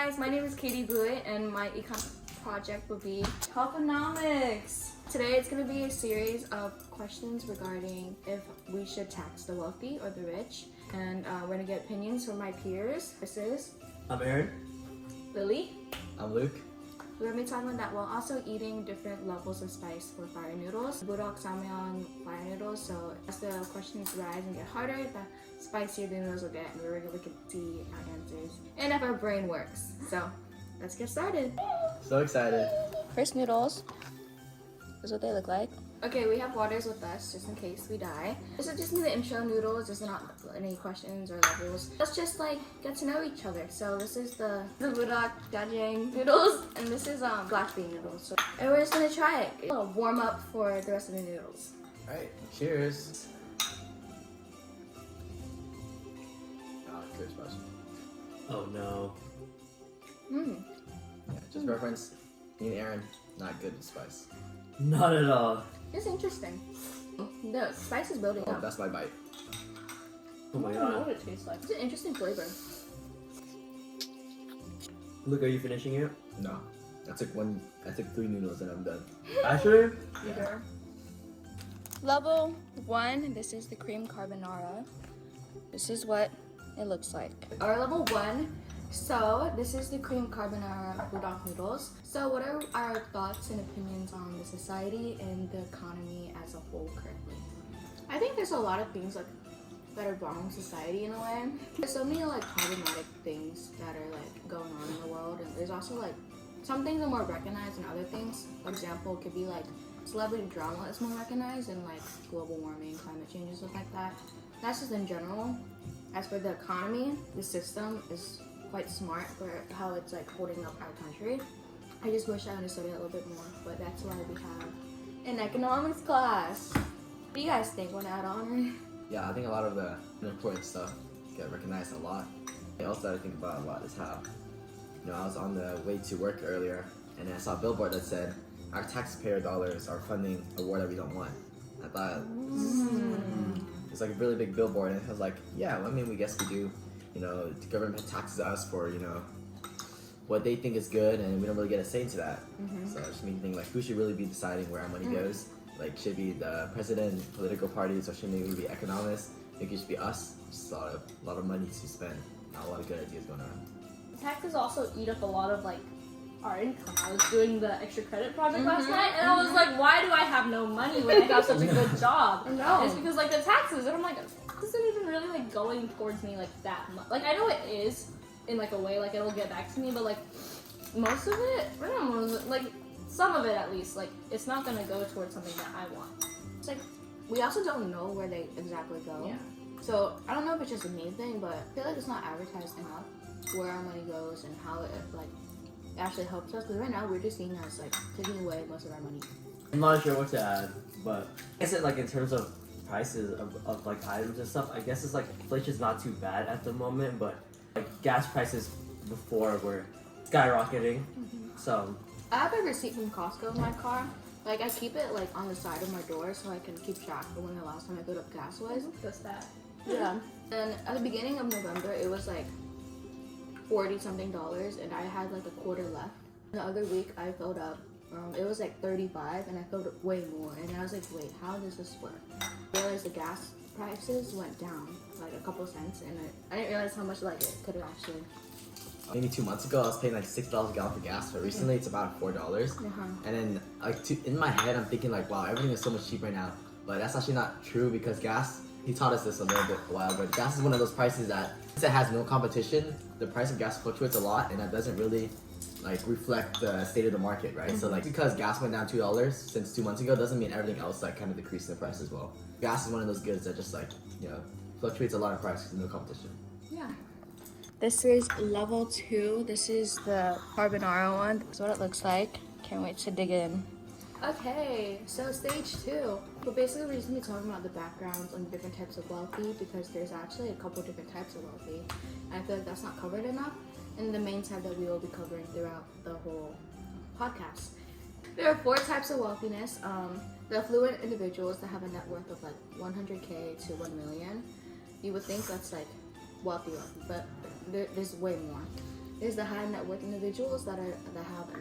guys, my name is Katie Nguyen and my econ project will be CHOPONOMICS. Today it's going to be a series of questions regarding if we should tax the wealthy or the rich, and we're going to get opinions from my peers. This is... I'm Aaron. Lily. I'm Luke. We're going to be talking about that while also eating different levels of spice for fire noodles. Budok, samyang, fire noodles. So as the questions rise and get harder, the spicier the noodles will get, and we're going to see our answers and if our brain works. So let's get started. So excited. First noodles. This is what they look like. Okay, we have waters with us just in case we die. This is just the intro noodles. There's not any questions or levels. Let's just like get to know each other. So this is the budok jajang noodles, and this is black bean noodles. So, and we're just gonna try it. A warm up for the rest of the noodles. All right, cheers. Oh, good spice. Oh no. Yeah, just reference. Me and Aaron, not good with spice. Not at all. It's interesting. The spice is building Oh, up. that's my bite. Oh my I don't know god. what it tastes like. It's an interesting flavor. Luke, are you finishing it? No, I took 3 noodles and I'm done. Actually? Yeah. Level 1, this is the cream carbonara. This is what it looks like. Our level 1, so this is the cream carbonara budok noodles. So what are our thoughts and opinions on the society and the economy as a whole currently? I think there's a lot of things like that are wrong in society in a way. There's so many like problematic things that are like going on in the world, and there's also like some things are more recognized than other things. For example, it could be like celebrity drama is more recognized and like global warming, climate change, and stuff like that. That's just in general. As for the economy, the system is quite smart for how it's like holding up our country. I just wish I understood it a little bit more, but that's why we have an economics class. What do you guys think? Want to add on? Yeah, I think a lot of the important stuff get recognized a lot. The else that I think about a lot is how, I was on the way to work earlier and I saw a billboard that said, "Our taxpayer dollars are funding a war that we don't want." I thought it's like a really big billboard, and I was like, yeah, well, I mean, we guess we do. The government taxes us for, what they think is good, and we don't really get a say into that. So it just made me think, like, who should really be deciding where our money goes? Like, should it be the president, political parties, or should maybe be economists? I think it should be us. Just a lot of money to spend. Not a lot of good ideas going on. Taxes also eat up a lot of like our income. I was doing the extra credit project last night, and I was like, why do I have no money when I have such a good job? No. It's because like the taxes, and I'm like, this isn't even really like going towards me like that much. Like I know it is in like a way, like it'll get back to me, but like most of it, I don't know, like some of it at least, like it's not gonna go towards something that I want. It's like we also don't know where they exactly go. Yeah. So I don't know if it's just a me thing, but I feel like it's not advertised enough where our money goes and how it like actually helps us. Because right now we're just seeing us like taking away most of our money. I'm not sure what to add, but I guess it like in terms of prices of like items and stuff, I guess it's like inflation's not too bad at the moment, but like gas prices before were skyrocketing. So I have a receipt from Costco in my car. Like I keep it like on the side of my door so I can keep track of when the last time I filled up gas was. Just that. Yeah. And at the beginning of November, it was like $40-something, and I had like a quarter left. The other week, I filled up. It was like 35, and I filled up way more. And I was like, wait, how does this work? I realized the gas prices went down like a couple cents, and I didn't realize how much like it could have actually. Maybe 2 months ago, I was paying like $6 a gallon for gas, but recently it's about $4. And then in my head, I'm thinking like, wow, everything is so much cheaper now. But that's actually not true because gas, he taught us this a little bit a while, but gas is one of those prices that, since it has no competition, the price of gas fluctuates a lot, and that doesn't really like reflect the state of the market, right? So like because gas went down $2 since 2 months ago doesn't mean everything else like kind of decreased in price as well. Gas is one of those goods that just like, fluctuates a lot in price because no competition. Yeah. This is level 2. This is the carbonara one. That's what it looks like. Can't wait to dig in. Okay, so stage 2. But basically we're just going to be talking about the backgrounds on different types of wealthy because there's actually a couple different types of wealthy. And I feel like that's not covered enough in the main type that we will be covering throughout the whole podcast. There are 4 types of wealthiness. The affluent individuals that have a net worth of like 100K to 1 million. You would think that's like wealthy, but there's way more. There's the high net worth individuals that have a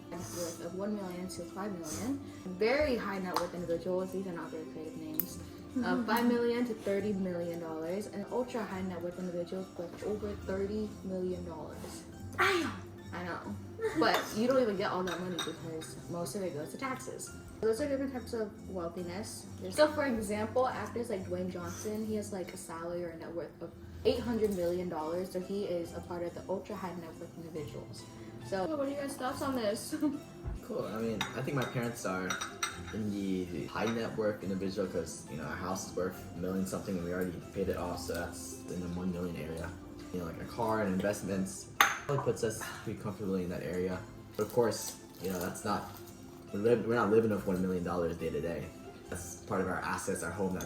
net worth of 1 million to 5 million. Very high net worth individuals, these are not very creative names, of 5 million to 30 million dollars, and ultra high net worth individuals with over 30 million dollars. I know, but you don't even get all that money because most of it goes to taxes. Those are different types of wealthiness. So for example, actors like Dwayne Johnson, he has like a salary or a net worth of $800 million, so he is a part of the ultra high net worth individuals. So what are you guys' thoughts on this? Cool. I mean, I think my parents are in the high net worth individual because, you know, our house is worth $1 million something and we already paid it off, so that's in the 1 million area. You know, like a car and investments probably puts us pretty comfortably in that area. But of course, you know, that's not, we're not living off $1 million day to day. That's part of our assets, our home that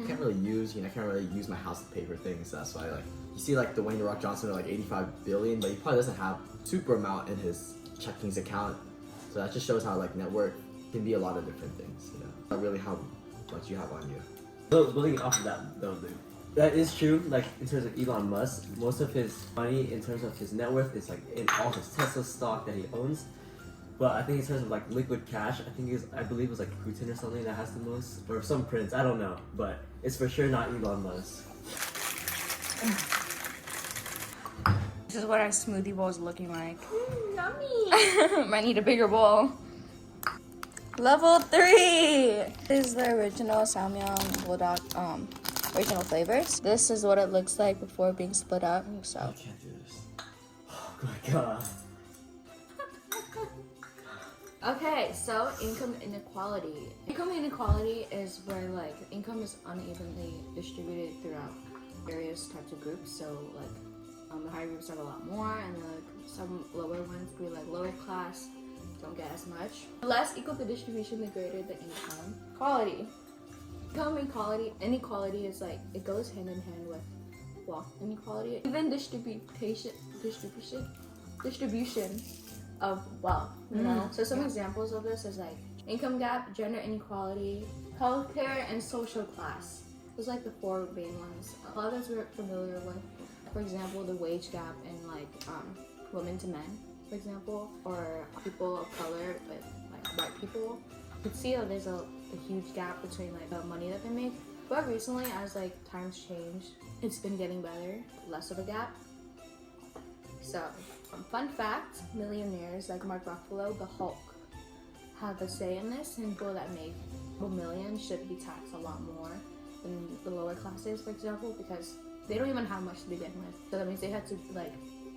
I can't really use. You know, I can't really use my house to pay for things. So that's why, like, you see, like Dwayne "The Rock" Johnson with like 85 billion, but he probably doesn't have super amount in his checkings account. So that just shows how like net worth can be a lot of different things. You know, not really how much you have on you. So building off of that though, dude, that is true. Like in terms of Elon Musk, most of his money in terms of his net worth is like in all his Tesla stock that he owns. But I think in terms of like liquid cash, I believe it was like Putin or something that has the most, or some prince, I don't know. But it's for sure not Elon Musk. This is what our smoothie bowl is looking like. Yummy. Might need a bigger bowl. Level 3 is the original Samyang bulldog original flavors. This is what it looks like before being split up. So I can't do this. Oh my god. okay, so income inequality. Income inequality is where like income is unevenly distributed throughout various types of groups. So like the higher groups have a lot more, and like some lower ones, be like lower class, don't get as much. The less equal the distribution, the greater the income quality. Income inequality is like it goes hand in hand with wealth inequality. Even distribution of wealth, you know. So some examples of this is like income gap, gender inequality, healthcare, and social class. Those are like the 4 main ones. A lot of us we're familiar with. For example, the wage gap in like women to men, for example, or people of color with like white people. You can see that there's a huge gap between like the money that they make. But recently, as like times change, it's been getting better, less of a gap. So, fun fact, millionaires like Mark Ruffalo, the Hulk, have a say in this, and people that make $1 million should be taxed a lot more than the lower classes, for example, because they don't even have much to begin with. So that means they had to like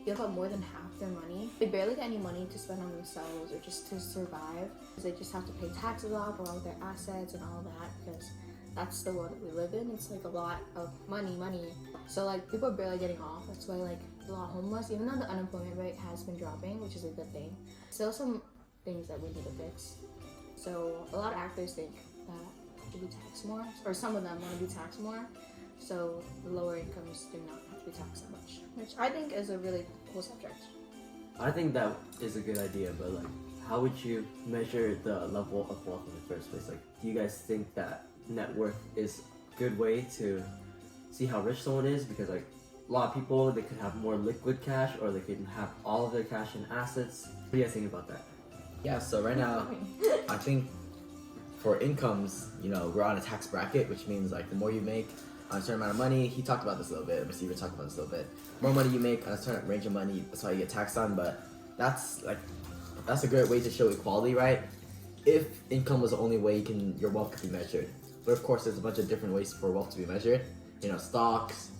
give up more than half their money. They barely get any money to spend on themselves or just to survive. They just have to pay taxes off all their assets and all that, because that's the world that we live in. It's like a lot of money. So like people are barely getting off. That's why like a lot of homeless, even though the unemployment rate has been dropping, which is a good thing. Still some things that we need to fix. So a lot of actors think that should be taxed more, or some of them want to be taxed more. So the lower incomes do not have to be taxed that much, which I think is a really cool subject. I think that is a good idea, but like, how would you measure the level of wealth in the first place? Like, do you guys think that net worth is a good way to see how rich someone is? Because like, a lot of people, they could have more liquid cash, or they could have all of their cash in assets. What do you guys think about that? Yeah, so right now, I think for incomes, you know, we're on a tax bracket, which means like the more you make on a certain amount of money, he talked about this a little bit, Steve talked about this a little bit. More money you make on a certain range of money, that's how you get taxed on, but that's a great way to show equality, right? If income was the only way your wealth could be measured. But of course, there's a bunch of different ways for wealth to be measured. You know, stocks,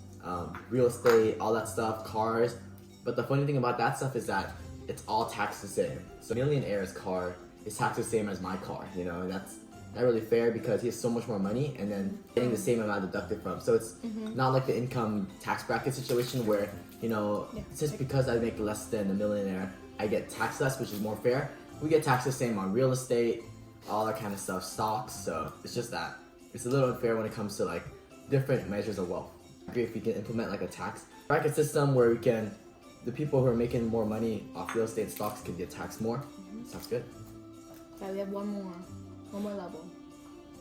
real estate, all that stuff, cars. But the funny thing about that stuff is that it's all taxed the same. So a millionaire's car is taxed the same as my car, you know, and that's not really fair because he has so much more money and then getting the same amount deducted from. So it's not like the income tax bracket situation where, you know, just because I make less than a millionaire, I get taxed less, which is more fair. We get taxed the same on real estate, all that kind of stuff, stocks. So it's just that it's a little unfair when it comes to like different measures of wealth. I agree if we can implement like a tax bracket system where the people who are making more money off real estate and stocks can get taxed more. Sounds good. Okay, we have one more level.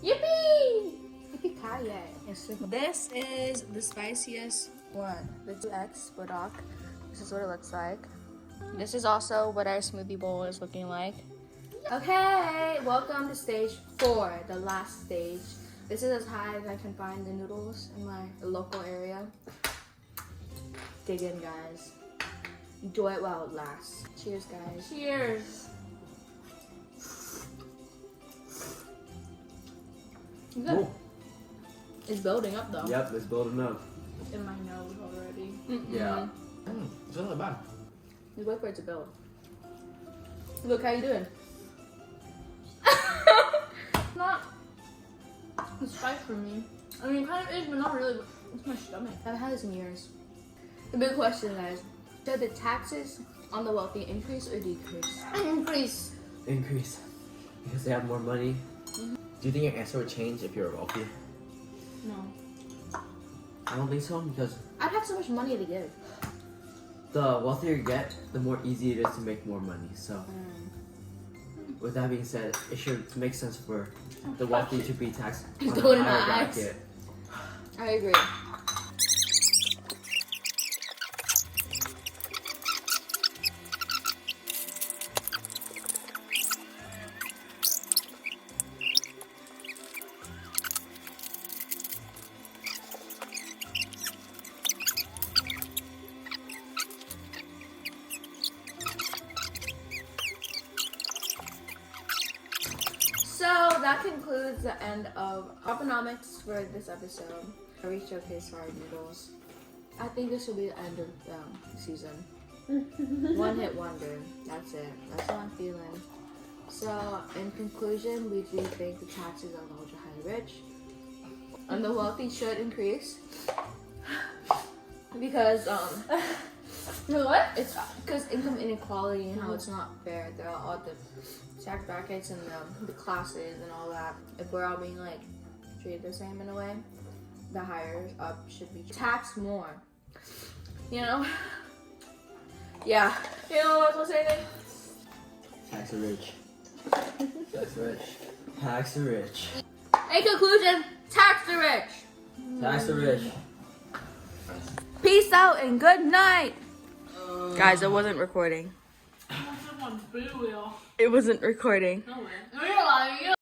Yippee! Yippee-ki-yay. This is the spiciest one, the 2X Bodak. This is what it looks like. This is also what our smoothie bowl is looking like. Okay, welcome to stage 4, the last stage. This is as high as I can find the noodles in my local area. Dig in, guys. Enjoy it while it lasts. Cheers, guys. Cheers. Good. Ooh. It's building up though. Yep, it's building up. In my nose already. Yeah. It's not that bad. Just wait for it to build. Look, how you doing? Not a spice for me. I mean, it kind of is, but not really. It's my stomach. I haven't had this in years. The big question, guys. Should the taxes on the wealthy increase or decrease? Increase. Increase. Because they have more money. Do you think your answer would change if you were wealthy? No. I don't think so, because I'd have so much money to give. the wealthier you get, the more easy it is to make more money. So, with that being said, it should make sense for the wealthy to be taxed on It's a going in higher my eyes. bracket. I agree. So that concludes the end of Choponomics for this episode. We showcase our noodles. I think this will be the end of the season. One hit wonder. That's it. That's what I'm feeling. So in conclusion, we do think the taxes on the ultra high rich and the wealthy should increase because What? it's because income inequality, you know, it's not fair. There are all the tax brackets and the classes and all that. If we're all being like treated the same in a way, the higher up should be taxed more. You know? Yeah. You know what I was saying? Tax the rich. Tax the rich. Tax the rich. In conclusion, tax the rich. Tax the rich. Peace out and good night. Guys, it wasn't recording. I want to boo y'all. It wasn't recording. No way. You're lying.